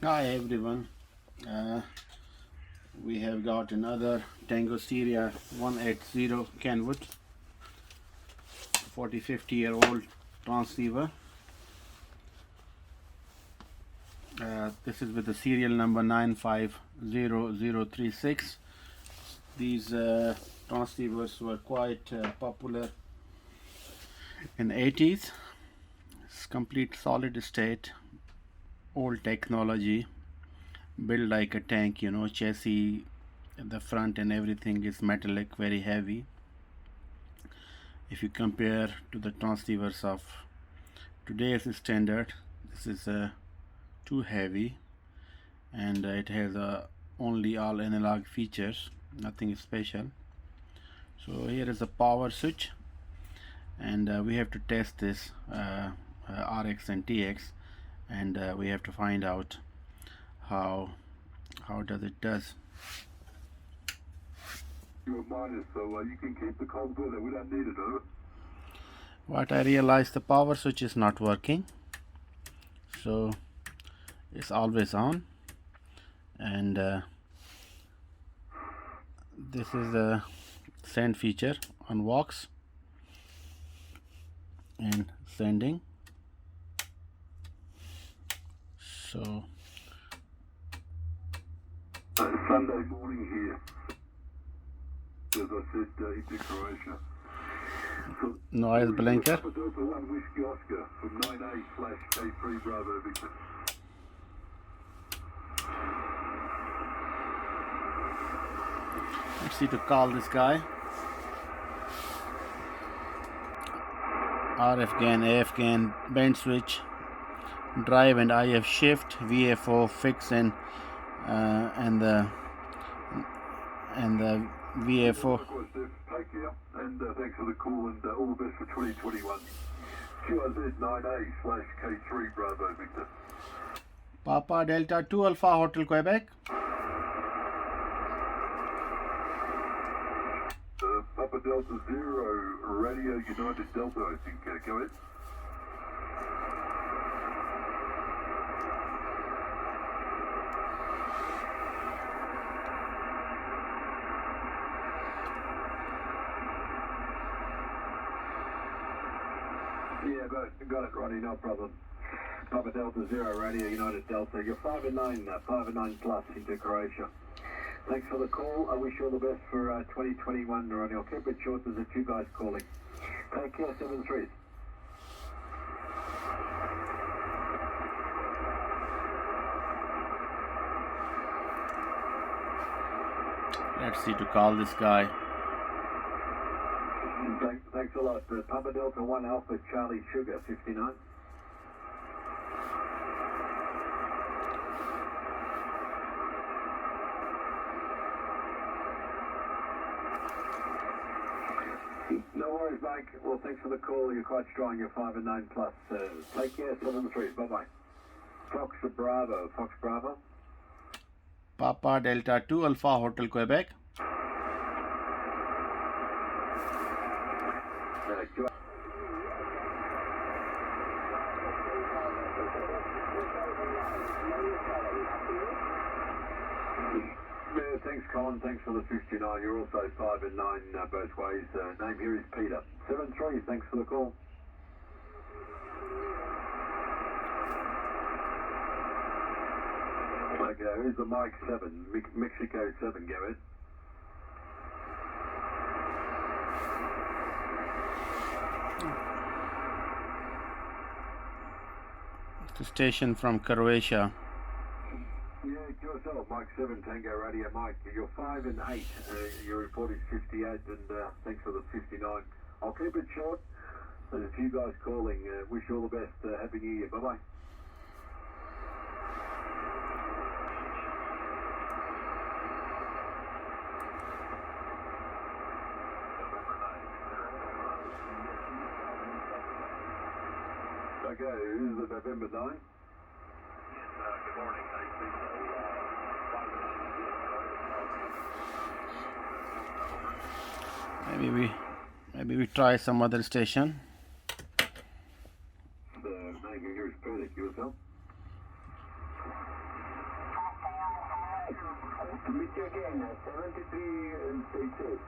Hi everyone. We have got another Tango Syria 180 Kenwood 40-50-year-old transceiver. This is with the serial number 950036. These transceivers were quite popular in the 80s. It's complete solid state, old technology, built like a tank, chassis, the front and everything is metallic, very heavy. If you compare to the transceivers of today's standard, this is too heavy, and it has only all analog features, nothing special. So here is a power switch, and we have to test this RX and TX, and we have to find out how does it does. You're minus, so you can keep the comms with it. We don't need it, over. What I realized, the power switch is not working, so it's always on, and this is the send feature on AUX and sending. So Sunday morning here, as I said, into Croatia. So, noise blinker. Delta 1 Whiskey Oscar from 9A/K3 Bravo Victor. Let's see to call this guy. RF gain, AF gain, band switch, drive and IF shift, VFO fix and the VFO. Take care, and thanks for the call, and all the best for 2021. QRZ 9A/K3 Bravo Victor. Papa Delta 2 Alpha Hotel Quebec. Papa Delta 0 Radio United Delta, I think. Go ahead. Yeah, got it, Ronnie, no problem. Papa Delta 0 Radio United Delta. You're 5 and 9 plus into Croatia. Thanks for the call. I wish you all the best for 2021, Ronnie. I'll keep it short. There's a few guys calling. Take care, 7-3. Let's see to call this guy. Thanks a lot. Papa Delta 1 Alpha Charlie Sugar 59. No worries, Mike. Well, thanks for the call. You're quite strong. You're 5 and 9 plus. Take care, 7-3. Bye-bye. Fox Bravo. Fox Bravo. Papa Delta 2 Alpha Hotel Quebec. Thanks, Colin. Thanks for the 59. You're also 5 and 9 both ways. Name here is Peter. 7-3. Thanks for the call. Okay, who's the Mike 7? Mexico 7, go ahead. The station from Croatia. Yeah, QSL, Mike 7, Tango Radio, Mike. You're 5 and 8. Your report is 58, and thanks for the 59. I'll keep it short. There's a few guys calling. Wish you all the best. Happy New Year. Bye-bye. Okay, who's the November 9? Yes, good morning. Maybe we try some other station. The name here is Peter, QSL. To meet you again, 73 and stay safe.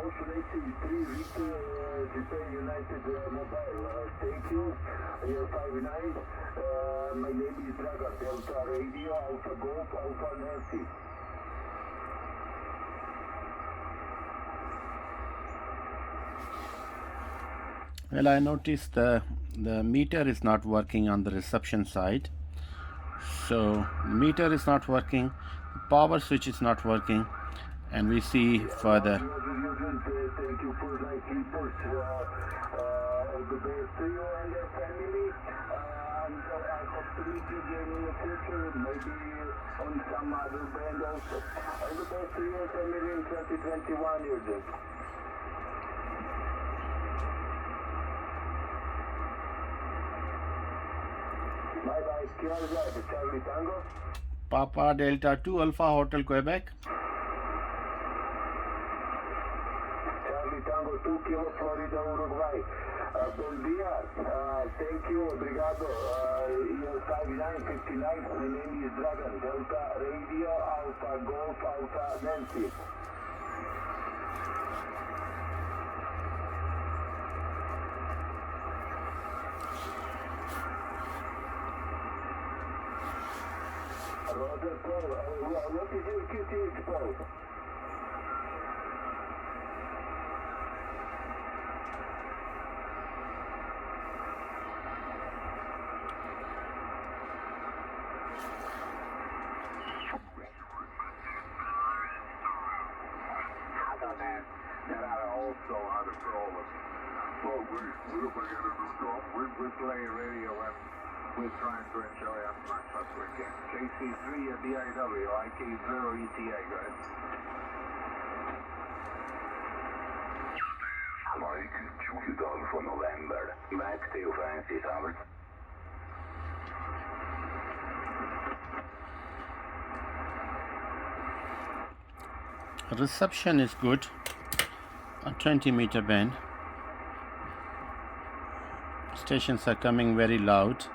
Ocean 83, Victor, Japan United Mobile. Thank you. You're 59. My name is Dragan, Delta Radio, Alpha Golf, Alpha Nancy. Well, I noticed the meter is not working on the reception side. So the meter is not working, the power switch is not working, and we see further. Thank you for my keepers. All the best to you and your family. I hope to meet you again in the future, maybe on some other band also. All the best to your family in 2021, Eugene. Bye bye, KHz Charlie Tango. Papa Delta 2 Alpha Hotel Quebec. Charlie Tango 2 Kilo Florida Uruguay. Buen día. Thank you, obrigado. You're 5959. My name is Dragan. Delta Radio Alpha Golf Alpha Nancy. Roger, Paul. What is your QTH, Paul? Also out of problem. Well, we're beginning to go. We play radio and we're trying to enjoy as much as we can. JC3 at DIW, IK0 ETA, guys. Mike, Juliet Alpha November. Back to you, Francis Howard. Reception is good, a 20-meter band. Stations are coming very loud.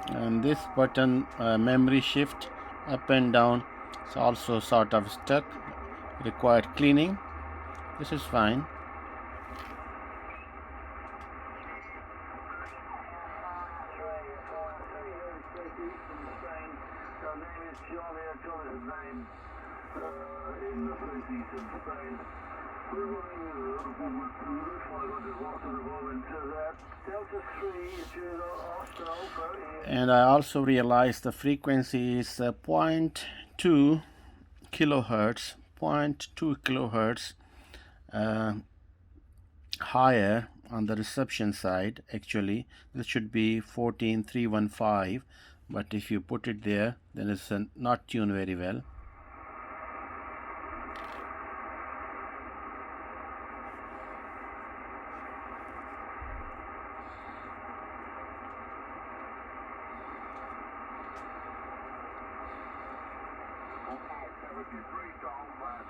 And this button, memory shift up and down, is also sort of stuck, required cleaning. This is fine. And I also realized the frequency is 0.2 kilohertz, 0.2 kilohertz higher on the reception side. Actually, this should be 14315, but if you put it there, then it's not tuned very well.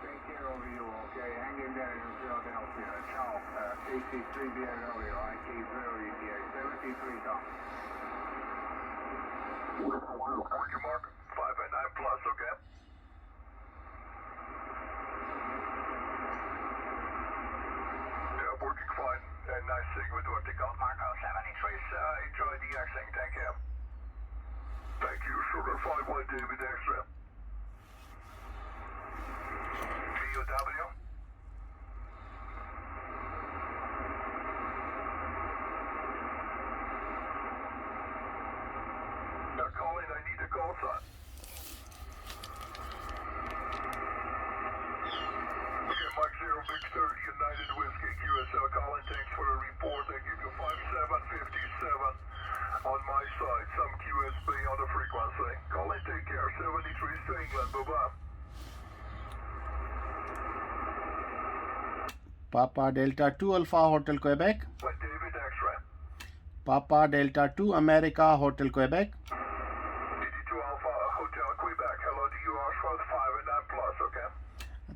Take care of you, okay? Hang in there in Philadelphia. Ciao. AC3 DIW, IK0 ETA, 73 Tom. Roger, Mark. 5 and 9 plus, okay? Yeah, working fine. And nice seeing you with vertical. Marco 73, enjoy the X-Link, thank you. Thank you, Sugar 51 David Extra. KW. Now call in, I need a call sign. Okay, Mike 0 Big 30 United Whiskey QSL calling, thanks for the report. I give you 5757 on my side, some QSB on the frequency. Call in, take care, 73 to England, bye-bye. Papa Delta 2 Alpha Hotel Quebec. With David X-Ray. Papa Delta 2 America Hotel Quebec. DD2 Alpha Hotel Quebec. Hello, do you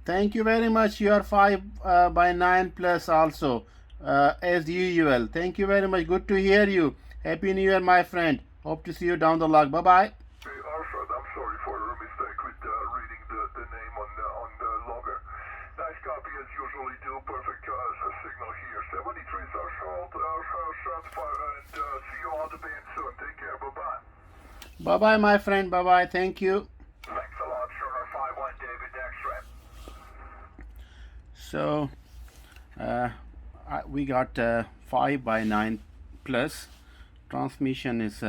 Thank you very much. You are 5 by 9 plus also as usual. Thank you very much. Good to hear you. Happy New Year, my friend. Hope to see you down the log. Bye bye. Hey, Arshad, I'm sorry for the mistake with reading the name on the logger. Nice copy as usually do. Perfect signal here. 73 is Arshad, and see you on the band soon. Take care. Bye-bye. Bye bye, my friend. Bye bye. Thank you. Thanks a lot, Sugar 51 David X-ray. So we got 5 by 9 plus. Transmission is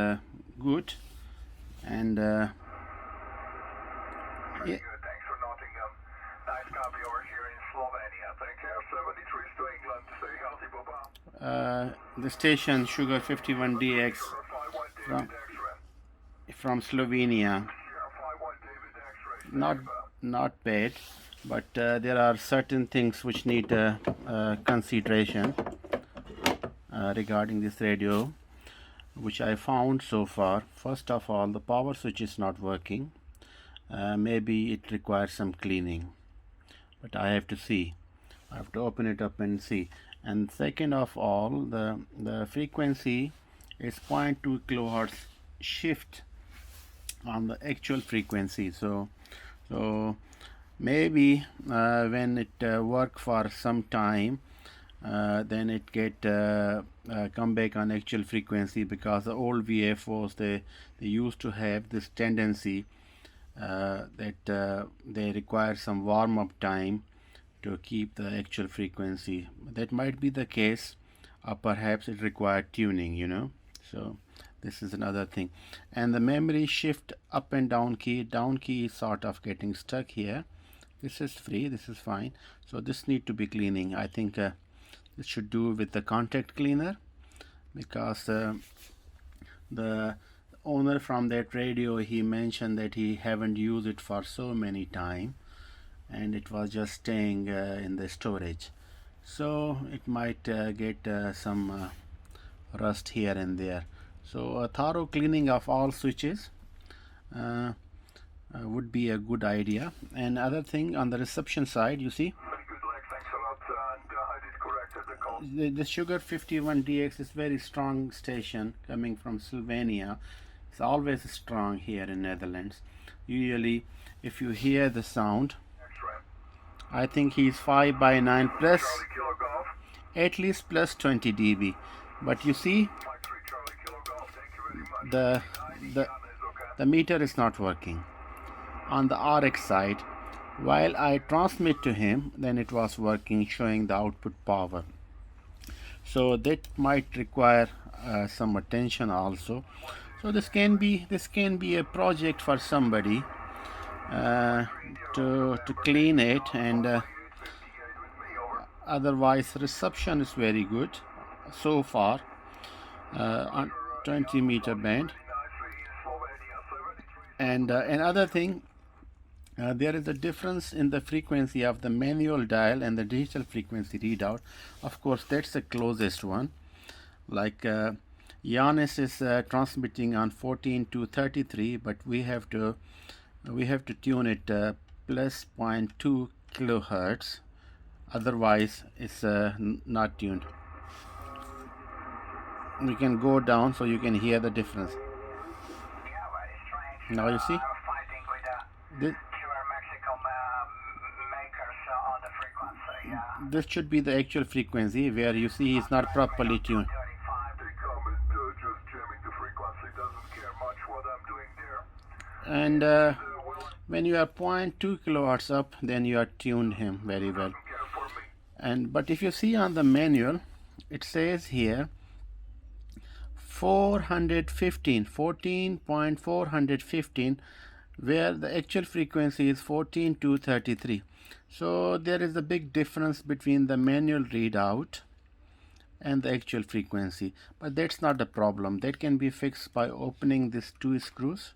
good, and Very good. Thanks for Nottingham. Nice copy over here in Slovenia. Take care. 73 to England. Stay healthy. Bye-bye. the station Sugar 51DX Sugar 51 David X-ray. from Slovenia. Sugar 51 David X-ray. Stay Not well. not bad, but there are certain things which need consideration regarding this radio, which I found so far. First of all, the power switch is not working. Maybe it requires some cleaning, but I have to see. I have to open it up and see. And second of all, the frequency is 0.2 kilohertz shift on the actual frequency. So maybe when it work for some time, then it get come back on actual frequency, because the old VFOs they used to have this tendency that they require some warm-up time to keep the actual frequency. That might be the case, or perhaps it required tuning, you know. So this is another thing. And the memory shift up and down key is sort of getting stuck here. This is free, this is fine. So this need to be cleaning. I think this should do with the contact cleaner, because the owner from that radio, he mentioned that he haven't used it for so many time, and it was just staying in the storage. So it might get some rust here and there. So a thorough cleaning of all switches would be a good idea. And other thing, on the reception side, you see, Very good, Lex. Thanks a lot. And I did correct the call. the Sugar 51DX is very strong station coming from Slovenia. It's always strong here in Netherlands. Usually, if you hear the sound, X-ray. I think he's 5 by 9 plus, Charlie Kilo Golf. at least plus 20 dB. But you see, Mike 3 Charlie Kilo Golf. Thank you very much. the 90 the is okay. the meter is not working on the RX side. While I transmit to him, then it was working, showing the output power. So that might require some attention also. So this can be a project for somebody to clean it. And otherwise, reception is very good so far on 20 meter band. And another thing, there is a difference in the frequency of the manual dial and the digital frequency readout. Of course, that's the closest one. Like Giannis is transmitting on 14 to 33, but we have to tune it plus 0.2 kilohertz. Otherwise, it's not tuned. We can go down so you can hear the difference. Now you see, Fighting with this, pure Mexican makers on the frequency. this should be the actual frequency, where you see it's not properly tuned. 35. They come and just jamming the frequency. Doesn't care much what I'm doing there. And when you are 0.2 kilohertz up, then you are tuned him very well. Care for me. And but if you see on the manual, it says here 14.415, where the actual frequency is 14 to 33. So there is a big difference between the manual readout and the actual frequency, but that's not a problem. That can be fixed by opening these two screws,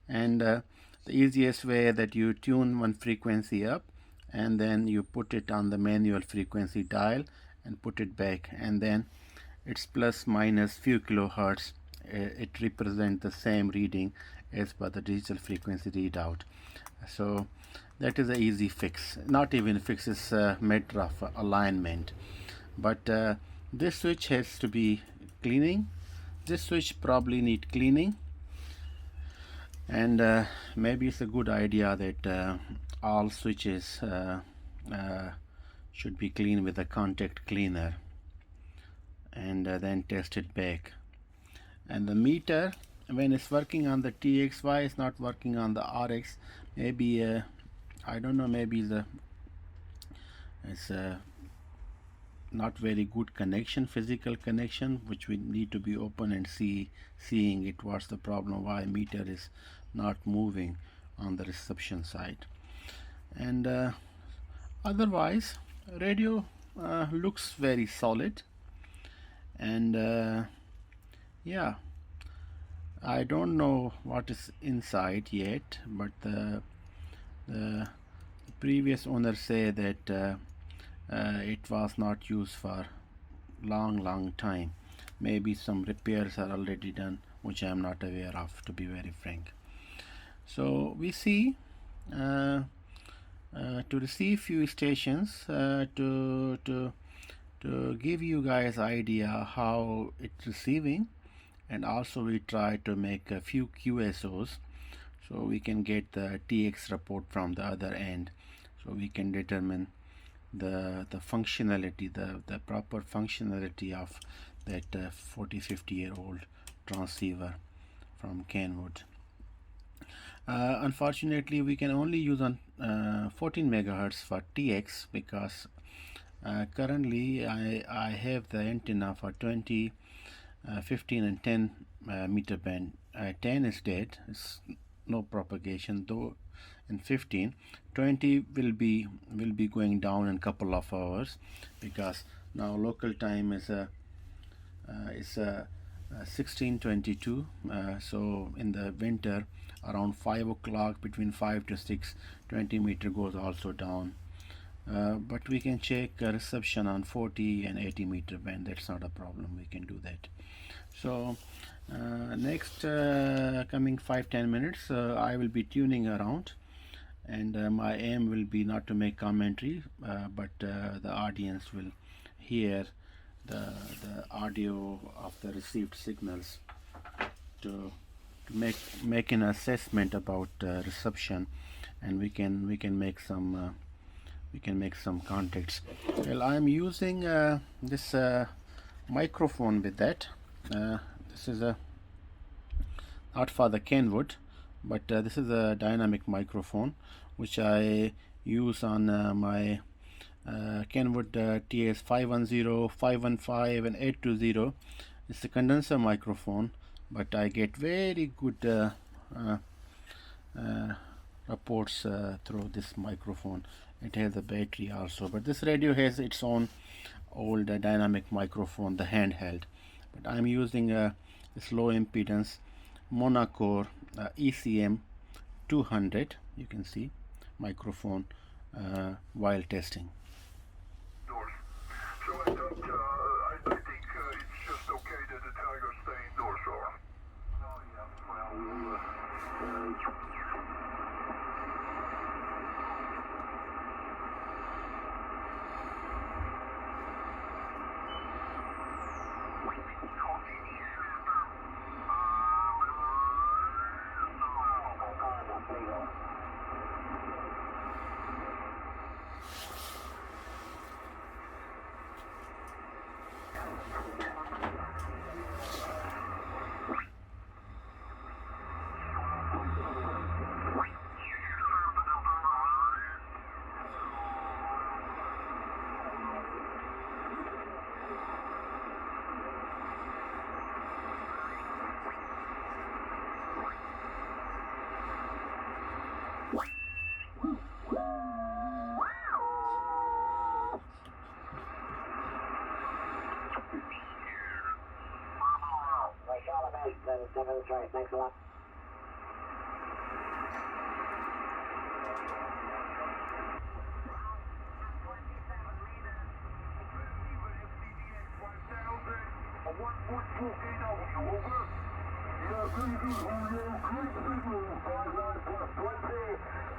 and the easiest way that you tune one frequency up, and then you put it on the manual frequency dial and put it back, and then it's plus minus few kilohertz. It represents the same reading as per the digital frequency readout. So That is an easy fix. Not even fix, it's a matter of alignment. But this switch has to be cleaning. This switch probably need cleaning, and maybe it's a good idea that all switches should be cleaned with a contact cleaner, and then test it back. And the meter, when it's working on the TXY, it's not working on the RX. Maybe I don't know, maybe it's not very good connection, physical connection, which we need to be open and seeing it. What's the problem, why meter is not moving on the reception side. And otherwise radio looks very solid, and yeah, I don't know what is inside yet, but the previous owner said that it was not used for long time. Maybe some repairs are already done, which I am not aware of, to be very frank. So we see to receive few stations to give you guys idea how it's receiving, and also we try to make a few QSOs so we can get the TX report from the other end, so we can determine the functionality, the proper functionality of that 40-50-year-old transceiver from Kenwood. Unfortunately, we can only use on 14 megahertz for TX, because currently I have the antenna for 20, 15 and 10 meter band. 10 is dead, it's no propagation, though in 15. 20 will be going down in a couple of hours, because now local time is 16:22. So in the winter around 5 o'clock, between 5 to 6, 20 meter goes also down. But we can check reception on 40 and 80 meter band. That's not a problem, we can do that. So next coming 5-10 minutes I will be tuning around, and my aim will be not to make commentary, but the audience will hear the audio of the received signals to make an assessment about reception, and we can make some contacts. Well, I'm using this microphone with that. This is not for the Kenwood, but this is a dynamic microphone which I use on my Kenwood TS-510, 515 and 820. It's a condenser microphone, but I get very good reports through this microphone. It has a battery also, but this radio has its own old dynamic microphone, the handheld. But I'm using this low impedance monocore ECM 200, you can see, microphone while testing. So I think it's just okay that the Tigers stay indoors, or? Oh yeah, well, Thanks a lot.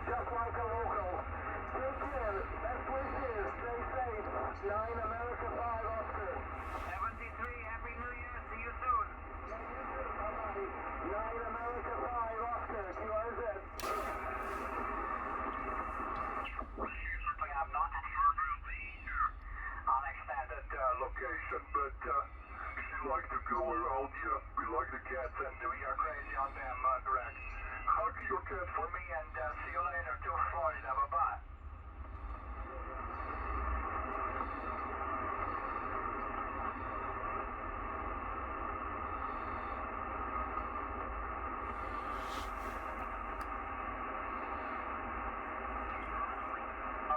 Just like a local. cats and we are crazy on them, Greg. Hug your cat for me and see you later to Florida. Bye-bye.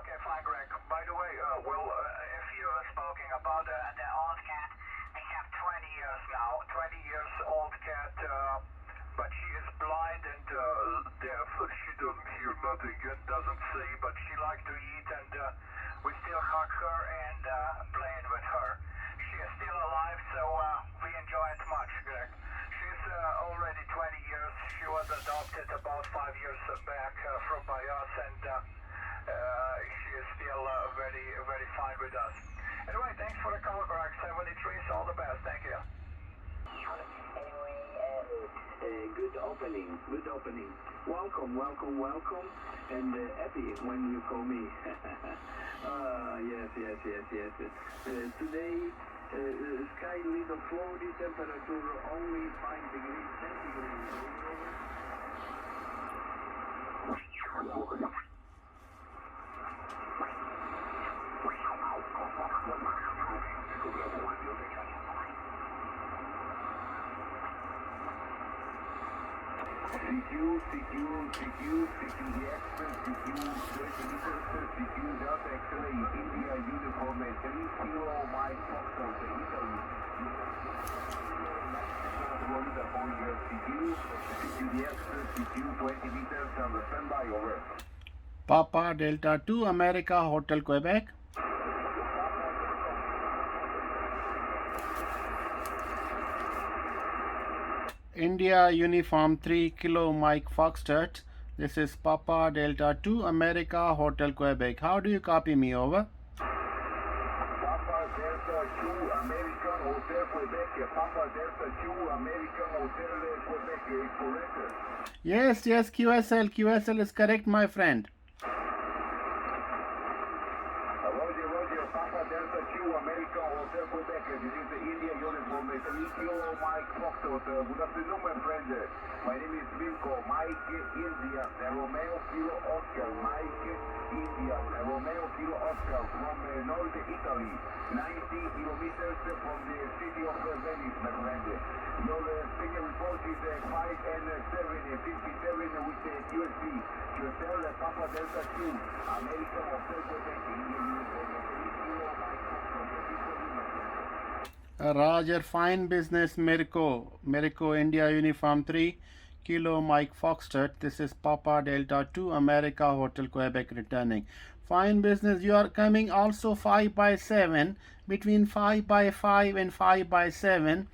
Okay, fine, Greg. By the way, if you're speaking about the old cat, I have 20 years now, 20 years old cat, but she is blind and deaf. She doesn't hear nothing and doesn't see, but she likes to eat, and we still hug her and playing with her. She is still alive, so we enjoy it much, Greg. She's already 20 years. She was adopted about 5 years back from by us, and she is still very, very fine with us. Anyway, thanks for the call, Greg. 73, so all the best. Thank you. Good opening, good opening. Welcome, welcome, welcome. And happy when you call me. Yes. Today, sky little cloudy, temperature only 5 degrees centigrade. CQ, the express, CQ, 30 meters, CQ, Delta X-ray, India, uniform, 3 kilo, Mike, Foxtrot, Italy. Florida, Boeing, CQ, the express, CQ, 20 meters, on the standby, over. Papa Delta 2 America Hotel Quebec. India Uniform 3 Kilo Mike Foxtrot. This is Papa Delta 2 America Hotel Quebec. How do you copy me, over? Papa Delta 2 American Hotel Quebec. Papa Delta 2 American Hotel Quebec is correct. Yes, QSL is correct, my friend. Roger, Papa Delta 2 American Hotel Quebec. This is the India uniform, 3 Kilo Mike Foxtrot. Good afternoon, my friend. My name is Milko, Mike India, Romeo Kilo Oscar, Mike India, Romeo Kilo Oscar from North Italy, 90 kilometers from the city of Venice, my friend. Your signal report is 5 and 7, 57 with QSB. QSL Papa Delta 2, American Hotel Quebec, India uniform, 3 Kilo Mike Foxtrot. Roger, fine business, Mirko, India Uniform 3 Kilo Mike Foxtrot. This is Papa Delta 2 America Hotel Quebec returning. Fine business. You are coming also 5 by 7, between 5 by 5 and 5 by 7.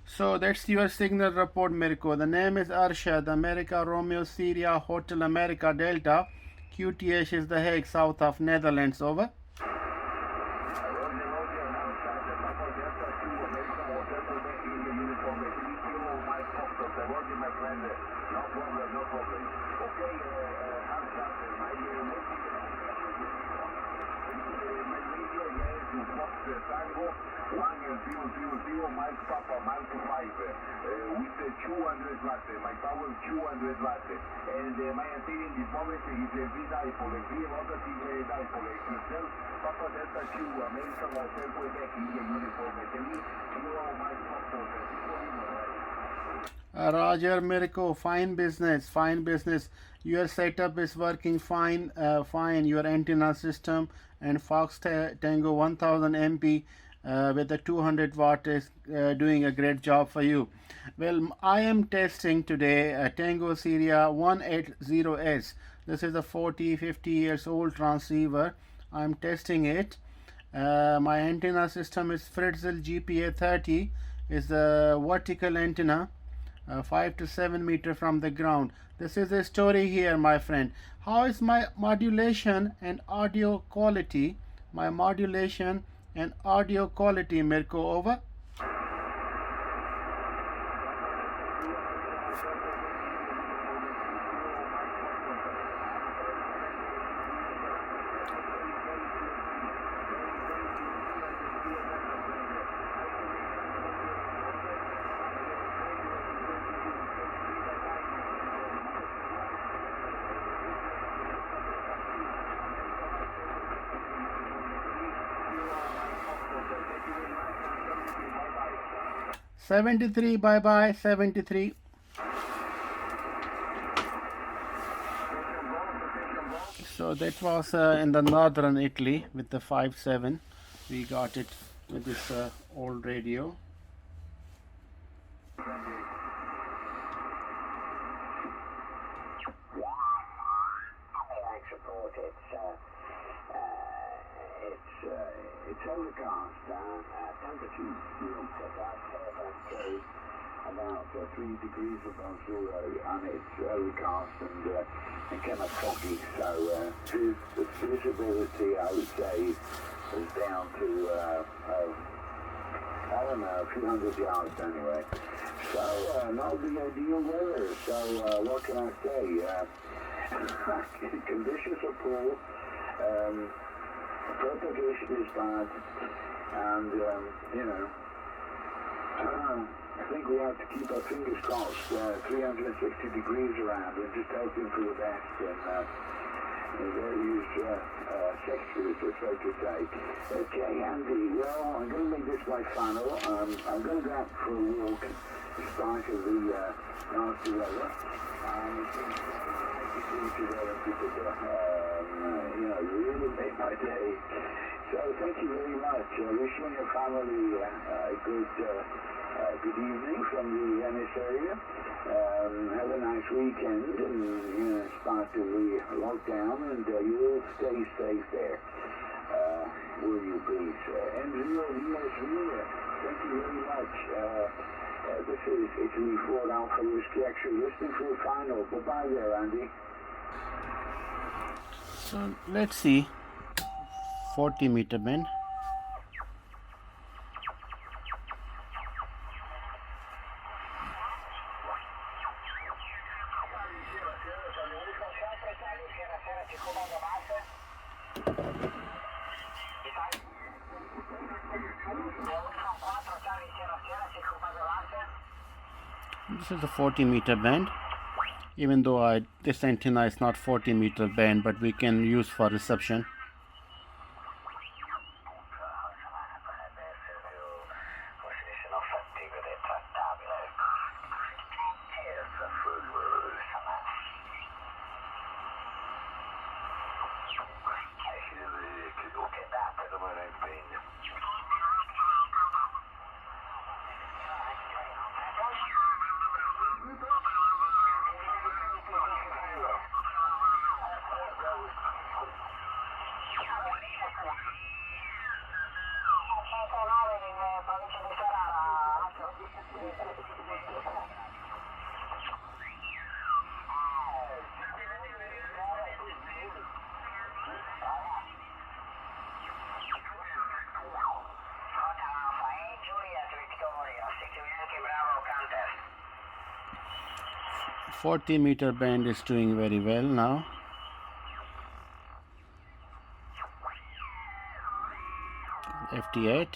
So that's your signal report, Mirko. The name is Arshad, America Romeo Syria Hotel America Delta. QTH is The Hague, south of Netherlands, over. Mike Papa, Mike 5, with 200 watts, my power 200 watts, and my antenna in this moment is a V-dipole, V-rotative dipole, yourself, Papa Delta 2, American Hotel Quebec, India uniform, 3 Kilo Mike Foxtrot. Roger, Mirko, fine business. Your setup is working fine, your antenna system and Fox Tango 1000 MP with the 200 watt is doing a great job for you. Well, I am testing today a Tango Syria 180S. This is a 50 years old transceiver. I'm testing it. My antenna system is Fritzl GPA 30. Is a vertical antenna, 5 to 7 meter from the ground. This is a story here, my friend. How is my modulation and audio quality? My modulation and audio quality, Mirko, over. 73, bye bye, 73. So that was in the northern Italy with the 5.7. We got it with this old radio. It's overcast, temperature peaks about FSK about 3 degrees above zero, and it's overcast and kind of foggy, so the visibility, I would say, is down to, I don't know, a few hundred yards anyway. So, not the ideal weather, so what can I say? Conditions are poor. Propagation is bad, and I think we have to keep our fingers crossed, 360 degrees around, and just hoping for the best in various sectors, so to say. Okay, Andy, well, I'm going to make this my final. I'm going to go out for a walk in spite of the nasty weather. Really made my day. So thank you very much. I wish you and your family a good evening from the Venice area. Have a nice weekend, and start to the lockdown, and you will stay safe there. Will you please? And thank you very much. This is Italy 4 Alpha Whiskey X-ray listening for a final. Bye-bye there, Andy. So let's see, 40 meter bend. This is a 40 meter band, even though this antenna is not 40 meter band, but we can use for reception. The 40 meter band is doing very well now. FT8.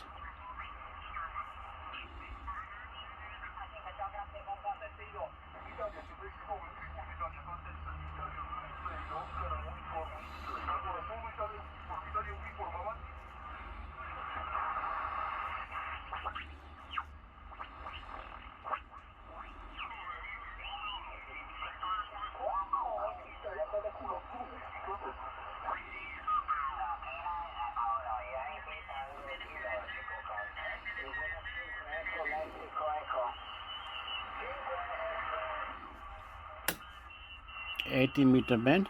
Meter band.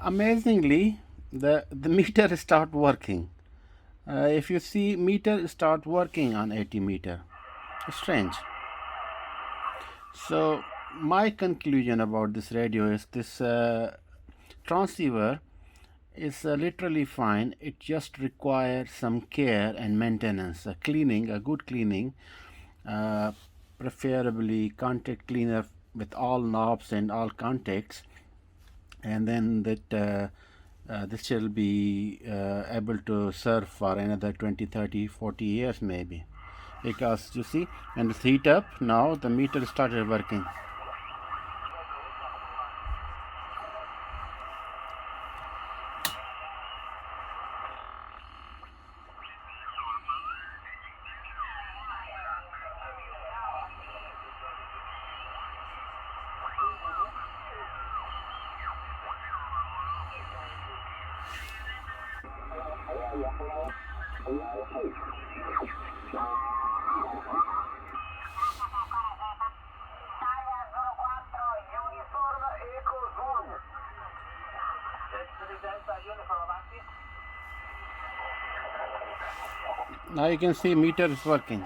Amazingly, the meter start working. If you see, meter start working on 80 meter. Strange. So my conclusion about this radio is this transceiver is literally fine. It just requires some care and maintenance, a good cleaning, preferably contact cleaner with all knobs and all contacts, and then that this shall be able to serve for another 20, 30, 40 years maybe. because you see when it's heat up, now the meter started working. Now you can see meter is working.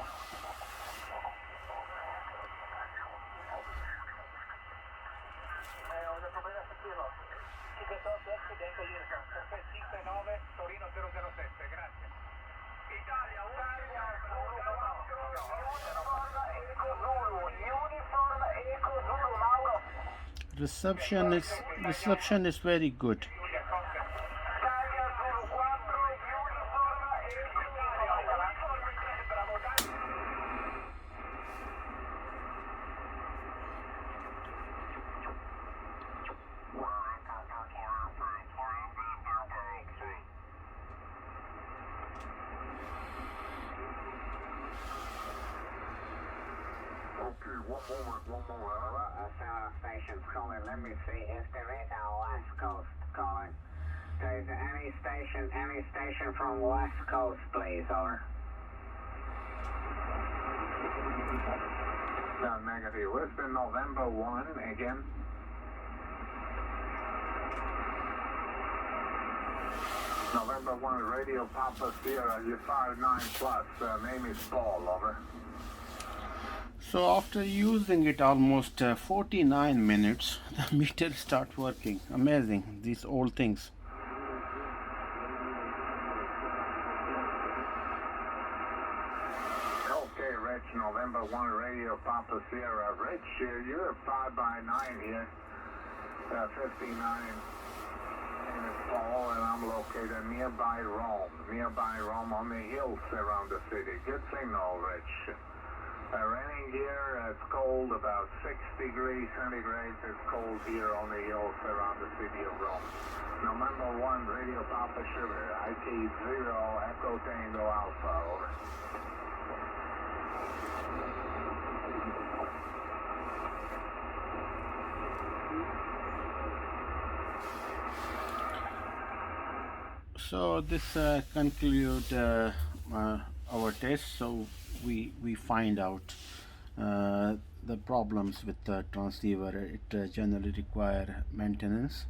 Reception is very good. One moment. Station's calling. Let me see if there is a West Coast calling. Is there any station from West Coast, please, over? No, negative. Listen, November 1 again. November 1, Radio Papa Sierra, you 59 plus. Name is Paul, over. So after using it almost 49 minutes, the meter starts working. Amazing, these old things. Okay, Rich, November 1, Radio Papa Sierra. Rich, you're 5x9 here, 59. And it's Paul, and I'm located nearby Rome on the hills around the city. Good signal, Rich. Raining here, it's cold, about 6 degrees centigrade. It's cold here on the hills around the city of Rome. November 1, Radio Papa Sugar, IT 0, Echo Tango Alpha, over. So this conclude our test. So we find out the problems with the transceiver. It generally require maintenance,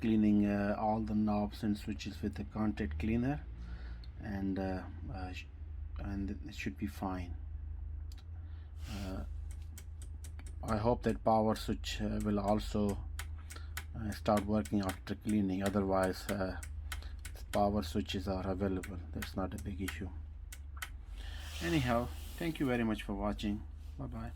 cleaning all the knobs and switches with the contact cleaner, and it should be fine. I hope that power switch will also start working after cleaning. Otherwise, power switches are available. That's not a big issue. Anyhow, thank you very much for watching. Bye bye.